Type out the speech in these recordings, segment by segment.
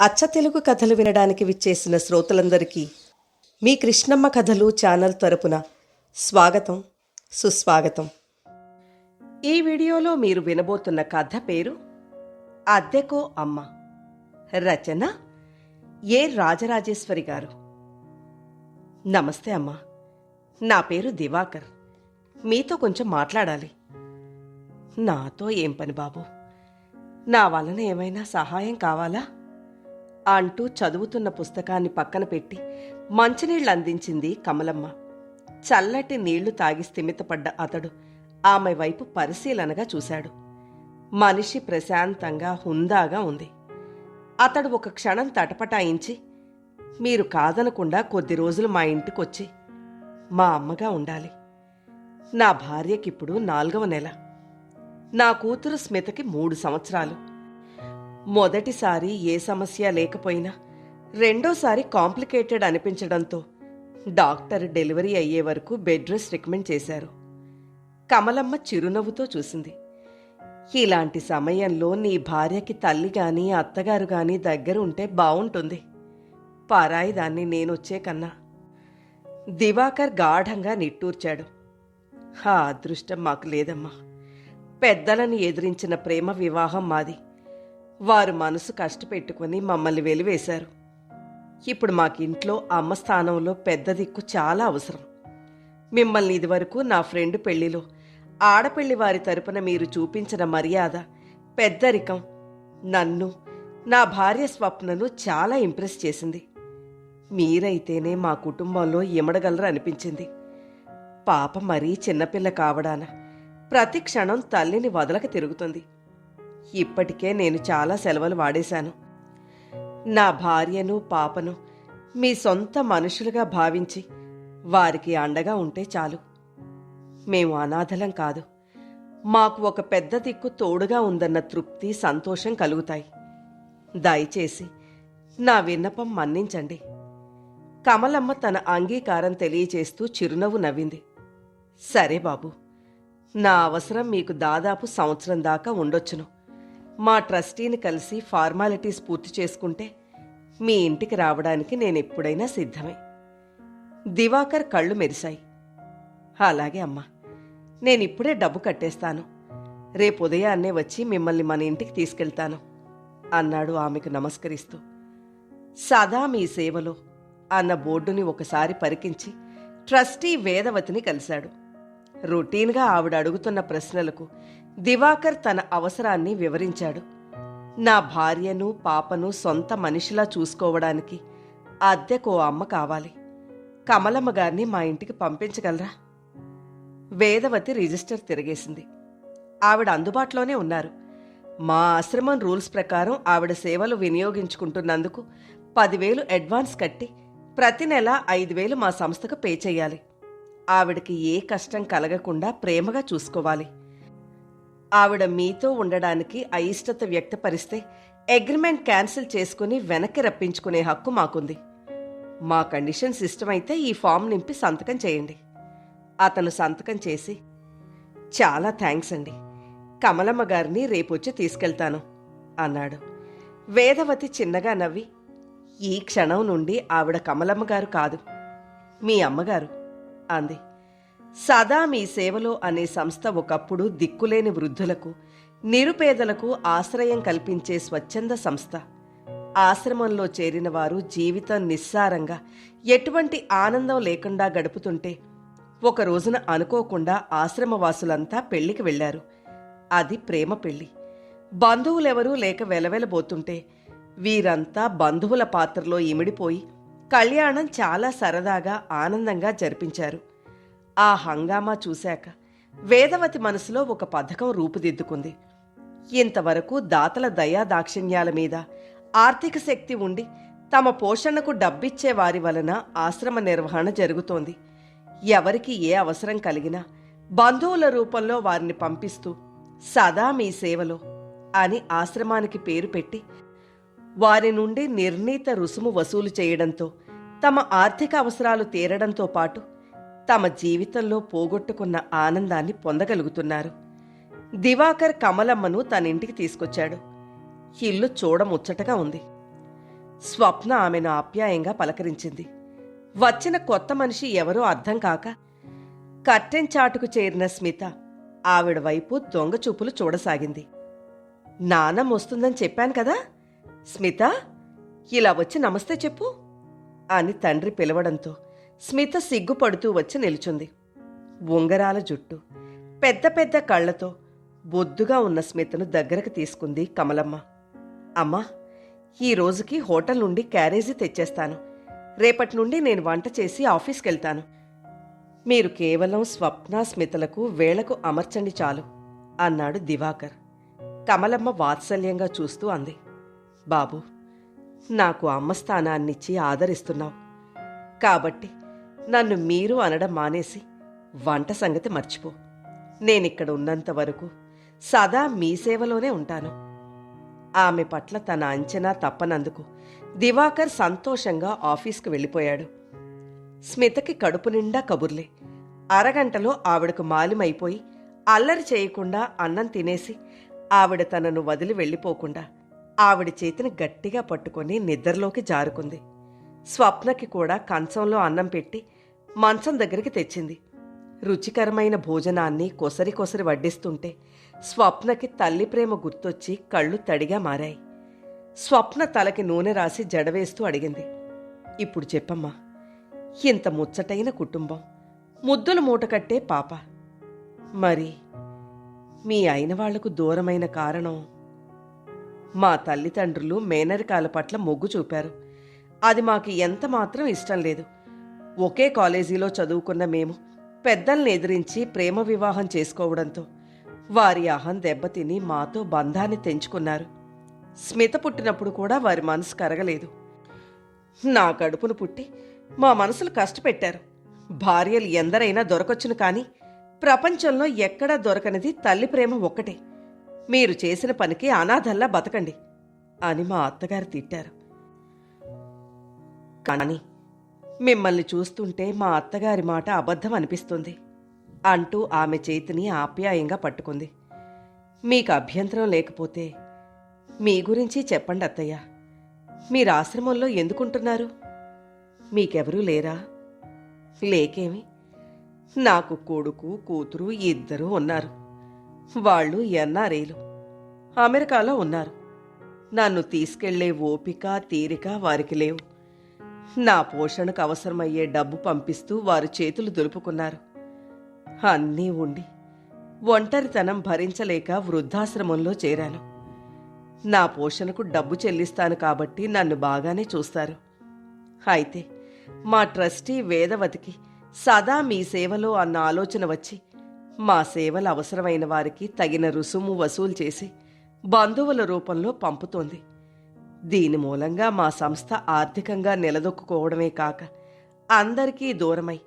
అచ్చ తెలుగు కథలు వినడానికి విచ్చేసిన శ్రోతలందరికీ మీ కృష్ణమ్మ కథలు ఛానల్ తరపున స్వాగతం, సుస్వాగతం. ఈ వీడియోలో మీరు వినబోతున్న కథ పేరు అద్దెకో అమ్మ. రచన ఏ రాజరాజేశ్వరి గారు. నమస్తే అమ్మా, నా పేరు దివాకర్. మీతో కొంచెం మాట్లాడాలి. నాతో ఏం పని బాబు, నా వలన ఏమైనా సహాయం కావాలా అంటూ చదువుతున్న పుస్తకాన్ని పక్కన పెట్టి మంచినీళ్లు అందించింది కమలమ్మ. చల్లటి నీళ్లు తాగి స్థిమితపడ్డ అతడు ఆమె వైపు పరిశీలనగా చూశాడు. మనిషి ప్రశాంతంగా హుందాగా ఉంది. అతడు ఒక క్షణం తటపటాయించి, మీరు కాదనకుండా కొద్ది రోజులు మా ఇంటికొచ్చి మా అమ్మగా ఉండాలి. నా భార్యకిప్పుడు 4వ నెల, నా కూతురు స్మితకి 3 సంవత్సరాలు. మొదటిసారి ఏ సమస్య లేకపోయినా రెండోసారి కాంప్లికేటెడ్ అనిపించడంతో డాక్టర్ డెలివరీ అయ్యే వరకు బెడ్ రెస్ట్ రికమెండ్ చేశారు. కమలమ్మ చిరునవ్వుతో చూసింది. ఇలాంటి సమయంలో నీ భార్యకి తల్లి గాని అత్తగారు గాని దగ్గర ఉంటే బావుంటుంది, పరాయి దాన్ని నేనొచ్చే కన్నా. దివాకర్ గాఢంగా నిట్టూర్చాడు. ఆ అదృష్టం మాకు లేదమ్మా. పెద్దలను ఎదిరించిన ప్రేమ వివాహం మాది. వారు మనసు కష్టపెట్టుకుని మమ్మల్ని వెలివేశారు. ఇప్పుడు మాకింట్లో అమ్మ స్థానంలో పెద్ద దిక్కు చాలా అవసరం. మిమ్మల్ని ఇదివరకు నా ఫ్రెండ్ పెళ్లిలో ఆడపెళ్లి వారి తరపున మీరు చూపించిన మర్యాద, పెద్దరికం నన్ను, నా భార్య స్వప్నను చాలా ఇంప్రెస్ చేసింది. మీరైతేనే మా కుటుంబంలో ఇమడగలరు అనిపించింది. పాప మరీ చిన్నపిల్ల కావడాన ప్రతి క్షణం తల్లిని వదలక తిరుగుతుంది. ఇప్పటికే నేను చాలా సెలవులు వాడేశాను. నా భార్యను పాపను మీ సొంత మనుషులుగా భావించి వారికి అండగా ఉంటే చాలు. మేము అనాథలం కాదు, మాకు ఒక పెద్ద దిక్కు తోడుగా ఉందన్న తృప్తి, సంతోషం కలుగుతాయి. దయచేసి నా విన్నపం మన్నించండి. కమలమ్మ తన అంగీకారం తెలియచేస్తూ చిరునవ్వు నవ్వింది. సరే బాబు, నా అవసరం మీకు దాదాపు సంవత్సరం దాకా ఉండొచ్చును. మా ట్రస్టీని కలిసి ఫార్మాలిటీస్ పూర్తి చేసుకుంటే మీ ఇంటికి రావడానికి నేనెప్పుడైనా సిద్ధమే. దివాకర్ కళ్ళు మెరిశాయి. అలాగే అమ్మా, నేనిప్పుడే డబ్బు కట్టేస్తాను. రేపు ఉదయాన్నే వచ్చి మిమ్మల్ని మన ఇంటికి తీసుకెళ్తాను అన్నాడు ఆమెకు నమస్కరిస్తూ. సదా మీ సేవలో అన్న బోర్డుని ఒకసారి పరికించి ట్రస్టీ వేదవతిని కలిశాడు. రొటీన్గా ఆవిడ అడుగుతున్న ప్రశ్నలకు దివాకర్ తన అవసరాన్ని వివరించాడు. నా భార్యను పాపను సొంత మనిషిలా చూసుకోవడానికి అద్దెకో అమ్మ కావాలి. కమలమ్మ గారిని మా ఇంటికి పంపించగలరా? వేదవతి రిజిస్టర్ తిరిగేసింది. ఆవిడ అందుబాటులోనే ఉన్నారు. మా ఆశ్రమం రూల్స్ ప్రకారం ఆవిడ సేవలు వినియోగించుకుంటున్నందుకు 10,000 అడ్వాన్స్ కట్టి ప్రతి నెల 5,000 మా సంస్థకు పే చెయ్యాలి. ఆవిడకి ఏ కష్టం కలగకుండా ప్రేమగా చూసుకోవాలి. ఆవిడ మీతో ఉండడానికి అయిష్టత వ్యక్తపరిస్తే అగ్రిమెంట్ క్యాన్సిల్ చేసుకుని వెనక్కి రప్పించుకునే హక్కు మాకుంది. మా కండిషన్స్ ఇష్టమైతే ఈ ఫామ్ నింపి సంతకం చేయండి. అతను సంతకం చేసి, చాలా థ్యాంక్స్ అండి, కమలమ్మ గారిని రేపొచ్చి తీసుకెళ్తాను అన్నాడు. వేదవతి చిన్నగా నవ్వి, ఈ క్షణం నుండి ఆవిడ కమలమ్మ గారు కాదు, మీ అమ్మగారు అంది. సదా మీ సేవలో అనే సంస్థ ఒకప్పుడు దిక్కులేని వృద్ధులకు, నిరుపేదలకు ఆశ్రయం కల్పించే స్వచ్ఛంద సంస్థ. ఆశ్రమంలో చేరిన వారు జీవితం నిస్సారంగా ఎటువంటి ఆనందం లేకుండా గడుపుతుంటే ఒక రోజున అనుకోకుండా ఆశ్రమవాసులంతా పెళ్లికి వెళ్లారు. అది ప్రేమ పెళ్లి. బంధువులెవరూ లేక వెలవెలబోతుంటే వీరంతా బంధువుల పాత్రలో ఇమిడిపోయి కళ్యాణం చాలా సరదాగా ఆనందంగా జరిపించారు. ఆ హంగామా చూశాక వేదవతి మనసులో ఒక పథకం రూపుదిద్దుకుంది. ఇంతవరకు దాతల దయా దాక్షిణ్యాల మీద ఆర్థిక శక్తి ఉండి తమ పోషణకు డబ్బిచ్చే వారి వలన ఆశ్రమ నిర్వహణ జరుగుతోంది. ఎవరికి ఏ అవసరం కలిగినా బంధువుల రూపంలో వారిని పంపిస్తూ సదా మీ సేవలో అని ఆశ్రమానికి పేరు పెట్టి వారి నుండి నిర్ణీత రుసుము వసూలు చేయడంతో తమ ఆర్థిక అవసరాలు తీరడంతో పాటు తమ జీవితంలో పోగొట్టుకున్న ఆనందాన్ని పొందగలుగుతున్నారు. దివాకర్ కమలమ్మను తనింటికి తీసుకొచ్చాడు. ఇల్లు చూడముచ్చటగా ఉంది. స్వప్న ఆమెను ఆప్యాయంగా పలకరించింది. వచ్చిన కొత్త మనిషి ఎవరో అర్థం కాక కర్టెన్ చాటుకు చేరిన స్మిత ఆవిడ వైపు దొంగచూపులు చూడసాగింది. నానమ్మ వస్తుందని చెప్పాను కదా, స్మిత ఇలా వచ్చి నమస్తే చెప్పు అని తండ్రి పిలవడంతో స్మిత సిగ్గుపడుతూ వచ్చి నిలుచుంది. ఉంగరాల జుట్టు, పెద్ద పెద్ద కళ్లతో బొద్దుగా ఉన్న స్మితను దగ్గరకు తీసుకుంది కమలమ్మ. అమ్మా, ఈ రోజుకి హోటల్ నుండి క్యారేజీ తెచ్చేస్తాను. రేపటి నుండి నేను వంట చేసి ఆఫీస్కెళ్తాను. మీరు కేవలం స్వప్న స్మితలకు వేళకు అమర్చండి చాలు అన్నాడు దివాకర్. కమలమ్మ వాత్సల్యంగా చూస్తూ అంది. బాబు, నాకు అమ్మ స్థానాన్నిచ్చి ఆదరిస్తున్నావు కాబట్టి నన్ను మీరు అనడం మానేసి వంట సంగతి మర్చిపో. నేనిక్కడ ఉన్నంత వరకు సదా మీ సేవలోనే ఉంటాను. ఆమె పట్ల తన అంచనా తప్పనందుకు దివాకర్ సంతోషంగా ఆఫీస్కు వెళ్ళిపోయాడు. స్మితకి కడుపు నిండా కబుర్లే. అరగంటలో ఆవిడకు మాలిమైపోయి అల్లరి చేయకుండా అన్నం తినేసి ఆవిడ తనను వదిలి వెళ్ళిపోకుండా ఆవిడ చేతిని గట్టిగా పట్టుకొని నిద్రలోకి జారుకుంది. స్వప్నకి కూడా కంచంలో అన్నం పెట్టి మంచం దగ్గరికి తెచ్చింది. రుచికరమైన భోజనాన్ని కొసరి కొసరి వడ్డిస్తుంటే స్వప్నకి తల్లి ప్రేమ గుర్తొచ్చి కళ్ళు తడిగా మారాయి. స్వప్న తలకి నూనె రాసి జడవేస్తూ అడిగింది. ఇప్పుడు చెప్పమ్మా, ఇంత ముచ్చటైన కుటుంబం, ముద్దులు మూటకట్టే పాప, మరి మీ అయిన వాళ్లకు దూరమైన కారణం? మా తల్లిదండ్రులు మేనరికాల పట్ల మొగ్గు చూపారు. అది మాకు ఎంత మాత్రం ఇష్టం లేదు. ఒకే కాలేజీలో చదువుకున్న మేము పెద్దల్ని ఎదిరించి ప్రేమ వివాహం చేసుకోవడంతో వారి అహం దెబ్బతిని మాతో బంధాన్ని తెంచుకున్నారు. స్మిత పుట్టినప్పుడు కూడా వారి మనసు కరగలేదు. నా కడుపును పుట్టి మా మనసులు కష్టపెట్టారు. భార్యలు ఎందరైనా దొరకొచ్చును కానీ ప్రపంచంలో ఎక్కడా దొరకనిది తల్లి ప్రేమ ఒక్కటే. మీరు చేసిన పనికి అనాథల్లా బతకండి అని మా అత్తగారు తిట్టారు. కానీ మిమ్మల్ని చూస్తుంటే మా అత్తగారి మాట అబద్ధం అనిపిస్తుంది అంటూ ఆమె చేతిని ఆప్యాయంగా పట్టుకుంది. మీకు అభ్యంతరం లేకపోతే మీ గురించి చెప్పండి అత్తయ్య. మీరు ఆశ్రమంలో ఎందుకుంటున్నారు? మీకెవరూ లేరా? లేకేమి, నాకు కొడుకు కూతురు ఇద్దరూ ఉన్నారు. వాళ్ళు ఎన్ఆర్ఐలు, అమెరికాలో ఉన్నారు. నన్ను తీసుకెళ్లే ఓపిక తీరిక వారికి లేవు. నా పోషణకు అవసరమయ్యే డబ్బు పంపిస్తూ వారు చేతులు దులుపుకున్నారు. అన్నీ ఉండి ఒంటరితనం భరించలేక వృద్ధాశ్రమంలో చేరాను. నా పోషణకు డబ్బు చెల్లిస్తాను కాబట్టి నన్ను బాగానే చూస్తారు. అయితే మా ట్రస్టీ వేదవతికి సదా మీ సేవలో అన్న ఆలోచన వచ్చి మా సేవలు అవసరమైన వారికి తగిన రుసుము వసూలు చేసి బంధువుల రూపంలో పంపుతోంది. దీని మూలంగా మా సంస్థ ఆర్థికంగా నిలదొక్కుకోవడమే కాక అందరికీ దూరమై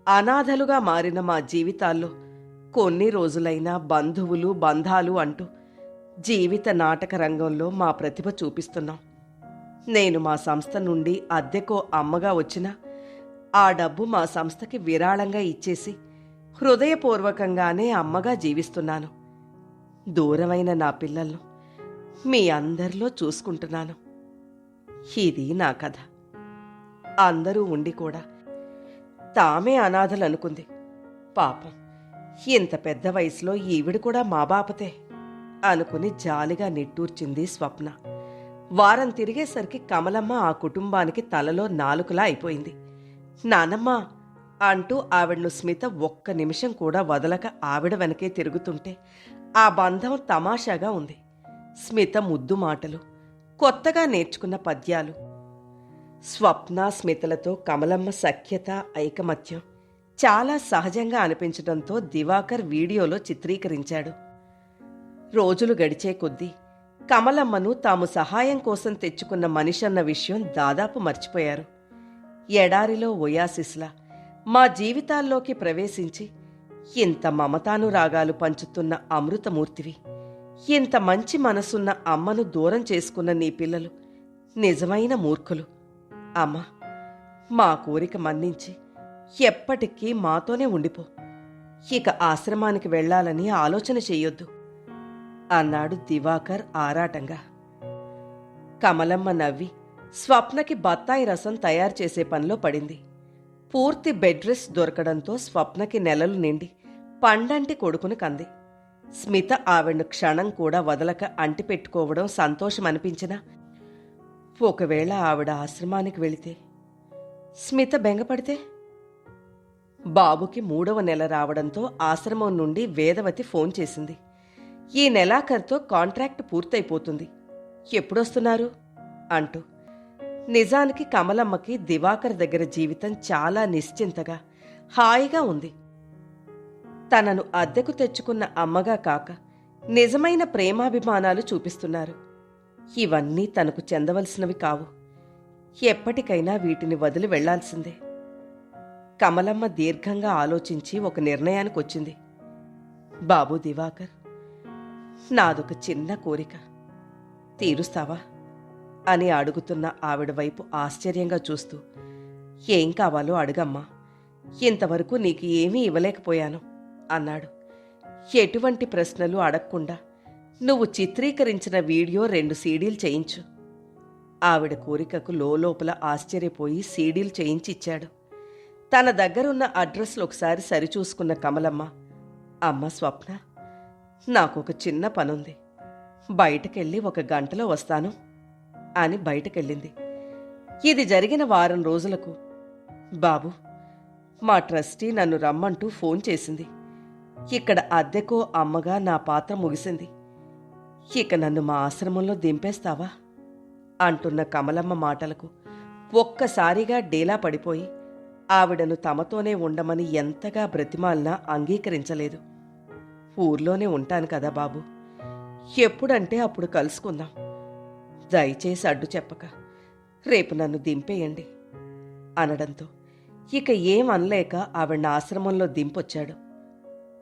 అనాథలుగా మారిన మా జీవితాల్లో కొన్ని రోజులైనా బంధువులు బంధాలు అంటూ జీవిత నాటక రంగంలో మా ప్రతిభ చూపిస్తున్నాం. నేను మా సంస్థ నుండి అద్దెకో అమ్మగా వచ్చినా ఆ డబ్బు మా సంస్థకి విరాళంగా ఇచ్చేసి హృదయపూర్వకంగానే అమ్మగా జీవిస్తున్నాను. దూరమైన నా పిల్లలను మీ అందరిలో చూసుకుంటున్నాను. ఇది నా కథ. అందరూ ఉండి కూడా తామే అనాథలనుకుంది. పాపం, ఇంత పెద్ద వయసులో ఈవిడ కూడా మా బాపతే అనుకుని జాలిగా నిట్టూర్చింది స్వప్న. వారం తిరిగేసరికి కమలమ్మ ఆ కుటుంబానికి తలలో నాలుకలా అయిపోయింది. నానమ్మా అంటూ ఆవిడను స్మిత ఒక్క నిమిషం కూడా వదలక ఆవిడ వెనకే తిరుగుతుంటే ఆ బంధం తమాషాగా ఉంది. స్మిత ముద్దు మాటలు, కొత్తగా నేర్చుకున్న పద్యాలు, స్వప్న స్మితలతో కమలమ్మ సఖ్యత ఐకమత్యం చాలా సహజంగా అనిపించడంతో దివాకర్ వీడియోలో చిత్రీకరించాడు. రోజులు గడిచే కొద్దీ కమలమ్మను తాము సహాయం కోసం తెచ్చుకున్న మనిషన్న విషయం దాదాపు మర్చిపోయారు. ఎడారిలో ఒయాసిస్లా మా జీవితాల్లోకి ప్రవేశించి ఇంత మమతానురాగాలు పంచుతున్న అమృతమూర్తివి, ఇంత మంచి మనసున్న అమ్మను దూరం చేసుకున్న నీ పిల్లలు నిజమైన మూర్ఖులు. అమ్మా, మా కోరిక మన్నించి ఎప్పటికీ మాతోనే ఉండిపో. ఇక ఆశ్రమానికి వెళ్లాలని ఆలోచన చెయ్యొద్దు అన్నాడు దివాకర్ ఆరాటంగా. కమలమ్మ నవ్వి స్వప్నకి బత్తాయి రసం తయారు చేసే పనిలో పడింది. పూర్తి బెడ్ రెస్ట్ దొరకడంతో స్వప్నకి నెలలు నిండి పండంటి కొడుకును కంది. స్మిత ఆవిడను క్షణం కూడా వదలక అంటిపెట్టుకోవడం సంతోషం అనిపించినా, ఒకవేళ ఆవిడ ఆశ్రమానికి వెళితే, స్మిత బెంగపడితే. బాబుకి 3వ నెల రావడంతో ఆశ్రమం నుండి వేదవతి ఫోన్ చేసింది. ఈ నెలాఖరుతో కాంట్రాక్ట్ పూర్తయిపోతుంది, ఎప్పుడొస్తున్నారు అంటూ. నిజానికి కమలమ్మకి దివాకర్ దగ్గర జీవితం చాలా నిశ్చింతగా, హాయిగా ఉంది. తనను అద్దెకు తెచ్చుకున్న అమ్మగా కాక నిజమైన ప్రేమాభిమానాలు చూపిస్తున్నారు. ఇవన్నీ తనకు చెందవలసినవి కావు. ఎప్పటికైనా వీటిని వదిలి వెళ్లాల్సిందే. కమలమ్మ దీర్ఘంగా ఆలోచించి ఒక నిర్ణయానికొచ్చింది. బాబూ దివాకర్, నాదొక చిన్న కోరిక, తీరుస్తావా అని అడుగుతున్న ఆవిడ వైపు ఆశ్చర్యంగా చూస్తూ, ఏం కావాలో అడుగమ్మా, ఇంతవరకు నీకు ఏమీ ఇవ్వలేకపోయాను అన్నాడు. ఎటువంటి ప్రశ్నలు అడగకుండా నువ్వు చిత్రీకరించిన వీడియో 2 సీడీలు చేయించు. ఆవిడ కోరికకు లోపల ఆశ్చర్యపోయి సీడీలు చేయించిచ్చాడు. తన దగ్గరున్న అడ్రస్లు ఒకసారి సరిచూసుకున్న కమలమ్మ, అమ్మ స్వప్న, నాకొక చిన్న పనుంది, బయటకెళ్ళి 1 గంటలో వస్తాను అని బయటకెళ్ళింది. ఇది జరిగిన వారం రోజులకు, బాబు, మా ట్రస్టీ నన్ను రమ్మంటూ ఫోన్ చేసింది. ఇక్కడ అద్దెకో అమ్మగా నా పాత్ర ముగిసింది. ఇక నన్ను మా ఆశ్రమంలో దింపేస్తావా అంటున్న కమలమ్మ మాటలకు ఒక్కసారిగా డేలా పడిపోయి ఆవిడను తమతోనే ఉండమని ఎంతగా బ్రతిమాలినా అంగీకరించలేదు. ఊర్లోనే ఉంటాను కదా బాబు, ఎప్పుడంటే అప్పుడు కలుసుకుందాం. దయచేసి అడ్డు చెప్పక రేపు నన్ను దింపేయండి అనడంతో ఇక ఏం అనలేక ఆవిడ ఆశ్రమంలో దింపొచ్చాడు.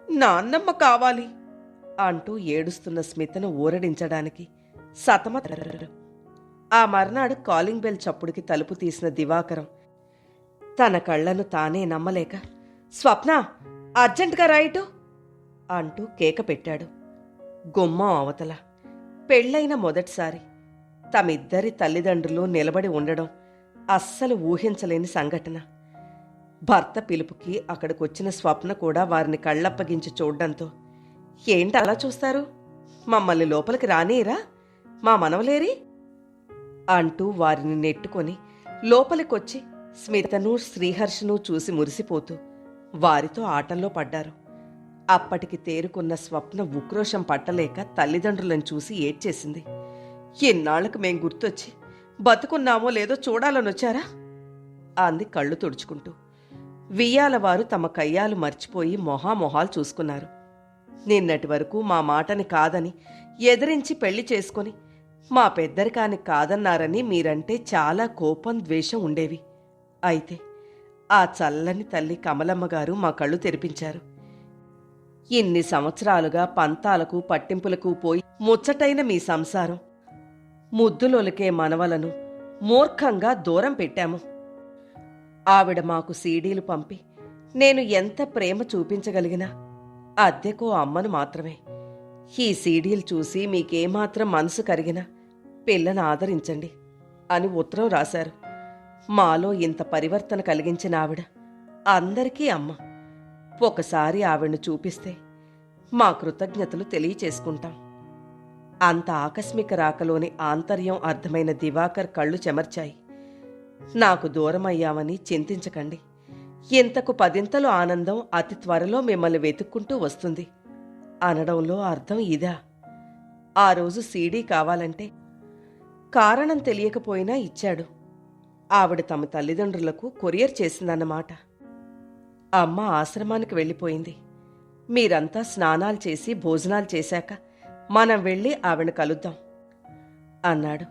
నాన్నమ్మ కావాలి అంటూ ఏడుస్తున్న స్మితను ఊరడించడానికి సతమతమయ్యాడు. ఆ మర్నాడు కాలింగ్ బెల్ చప్పుడుకి తలుపు తీసిన దివాకరం తన కళ్లను తానే నమ్మలేక, స్వప్న, అర్జెంటుగా రైటు అంటూ కేక పెట్టాడు. గుమ్మం అవతల పెళ్లైన మొదటిసారి తమిద్దరి తల్లిదండ్రులు నిలబడి ఉండడం అస్సలు ఊహించలేని సంఘటన. భర్త పిలుపుకి అక్కడికొచ్చిన స్వప్న కూడా వారిని కళ్ళప్పగించి చూడ్డంతో, ఏంటి అలా చూస్తారు, మమ్మల్ని లోపలికి రానీరా, మా మనవలేరి అంటూ వారిని నెట్టుకొని లోపలికొచ్చి స్మితను శ్రీహర్షను చూసి మురిసిపోతూ వారితో ఆటంలో పడ్డారు. అప్పటికి తేరుకున్న స్వప్న ఉక్రోషం పట్టలేక తల్లిదండ్రులను చూసి ఏడ్చేసింది. ఎన్నాళ్లకు మేం గుర్తొచ్చి బతుకున్నామో లేదో చూడాలనొచ్చారా అంది కళ్ళు తుడుచుకుంటూ. వియ్యాలవారు తమ కయ్యాలు మర్చిపోయి మొహాలు చూసుకున్నారు. నిన్నటి వరకు మా మాటని కాదని ఎదిరించి పెళ్లి చేసుకొని మా పెద్దరికానికి కాదన్నారని మీరంటే చాలా కోపం, ద్వేషం ఉండేవి. అయితే ఆ చల్లని తల్లి కమలమ్మగారు మా కళ్ళు తెరిపించారు. ఇన్ని సంవత్సరాలుగా పంతాలకు పట్టింపులకు పోయి ముచ్చటైన మీ సంసారం, ముద్దులొలికే మనవలను మూర్ఖంగా దూరం పెట్టాము. ఆవిడ మాకు సీడీలు పంపి నేను ఎంత ప్రేమ చూపించగలిగినా అద్దెకో అమ్మను మాత్రమే. ఈ సీడీలు చూసి మీకేమాత్రం మనసు కరిగినా పిల్లను ఆదరించండి అని ఉత్తరం రాశారు. మాలో ఇంత పరివర్తన కలిగించిన ఆవిడ అందరికీ అమ్మ. ఒకసారి ఆవిడను చూపిస్తే మా కృతజ్ఞతలు తెలియచేసుకుంటాం. అంత ఆకస్మిక రాకలోని ఆంతర్యం అర్థమైన దివాకర్ కళ్ళు చెమర్చాయి. నాకు దూరమయ్యామని చింతించకండి. ఇంతకు 10ంతలు ఆనందం అతి త్వరలో మిమ్మల్ని వెతుక్కుంటూ వస్తుంది అనడంలో అర్థం ఇదా? ఆ రోజు సీడీ కావాలంటే కారణం తెలియకపోయినా ఇచ్చాడు. ఆవిడ తమ తల్లిదండ్రులకు కొరియర్ చేసిందన్నమాట. అమ్మ ఆశ్రమానికి వెళ్ళిపోయింది. మీరంతా స్నానాలు చేసి భోజనాలు చేశాక మనం వెళ్ళి ఆవిడ కలుద్దాం అన్నాడు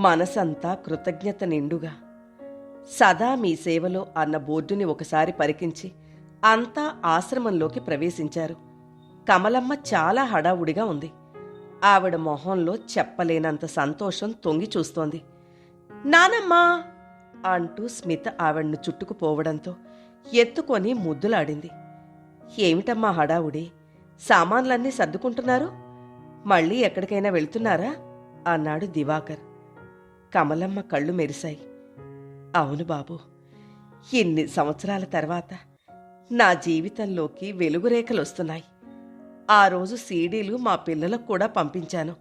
మనసంతా కృతజ్ఞత నిండుగా. సదా మీ సేవలో అన్న బోర్డుని ఒకసారి పరికించి అంతా ఆశ్రమంలోకి ప్రవేశించారు. కమలమ్మ చాలా హడావుడిగా ఉంది. ఆవిడ మొహంలో చెప్పలేనంత సంతోషం తొంగి చూస్తోంది. నానమ్మా అంటూ స్మిత ఆవిడ్ను చుట్టుకుపోవడంతో ఎత్తుకొని ముద్దులాడింది. ఏమిటమ్మా హడావుడి, సామాన్లన్నీ సర్దుకుంటున్నారు, మళ్ళీ ఎక్కడికైనా వెళ్తున్నారా అన్నాడు దివాకర్. కమలమ్మ కళ్ళు మెరిశాయి. అవును బాబు, ఇన్ని సంవత్సరాల తర్వాత నా జీవితంలోకి వెలుగురేఖలొస్తున్నాయి. ఆ రోజు సీడీలు మా పిల్లలకు కూడా పంపించాను.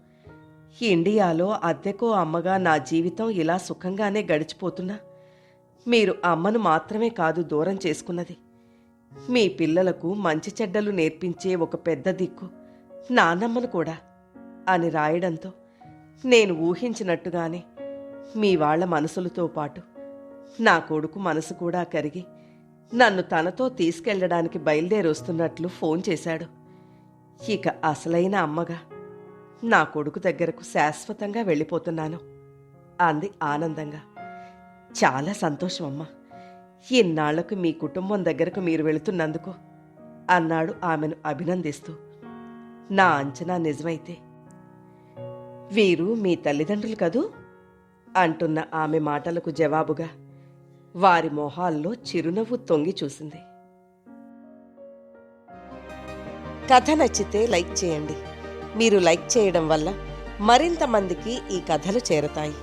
ఇండియాలో అద్దెకో అమ్మగా నా జీవితం ఇలా సుఖంగానే గడిచిపోతున్నా మీరు అమ్మను మాత్రమే కాదు దూరం చేసుకున్నది, మీ పిల్లలకు మంచి చెడ్డలు నేర్పించే ఒక పెద్ద దిక్కు నాన్నమ్మను కూడా అని రాయడంతో నేను ఊహించినట్టుగానే మీ వాళ్ళ మనసులతో పాటు నా కొడుకు మనసు కూడా కరిగి నన్ను తనతో తీసుకెళ్లడానికి బయలుదేరొస్తున్నట్లు ఫోన్ చేశాడు. ఇక అసలైన అమ్మగా నా కొడుకు దగ్గరకు శాశ్వతంగా వెళ్ళిపోతున్నాను అంది ఆనందంగా. చాలా సంతోషం అమ్మా, ఇన్నాళ్లకు మీ కుటుంబం దగ్గరకు మీరు వెళుతున్నందుకు అన్నాడు ఆమెను అభినందిస్తూ. నా అంచనా నిజమైతే వీరు మీ తల్లిదండ్రులు కదూ అంటున్న ఆమె మాటలకు జవాబుగా వారి మొహాల్లో చిరునవ్వు తొంగి చూసింది. కథ నచ్చితే లైక్ చేయండి. మీరు లైక్ చేయడం వల్ల మరింత మందికి ఈ కథలు చేరతాయి.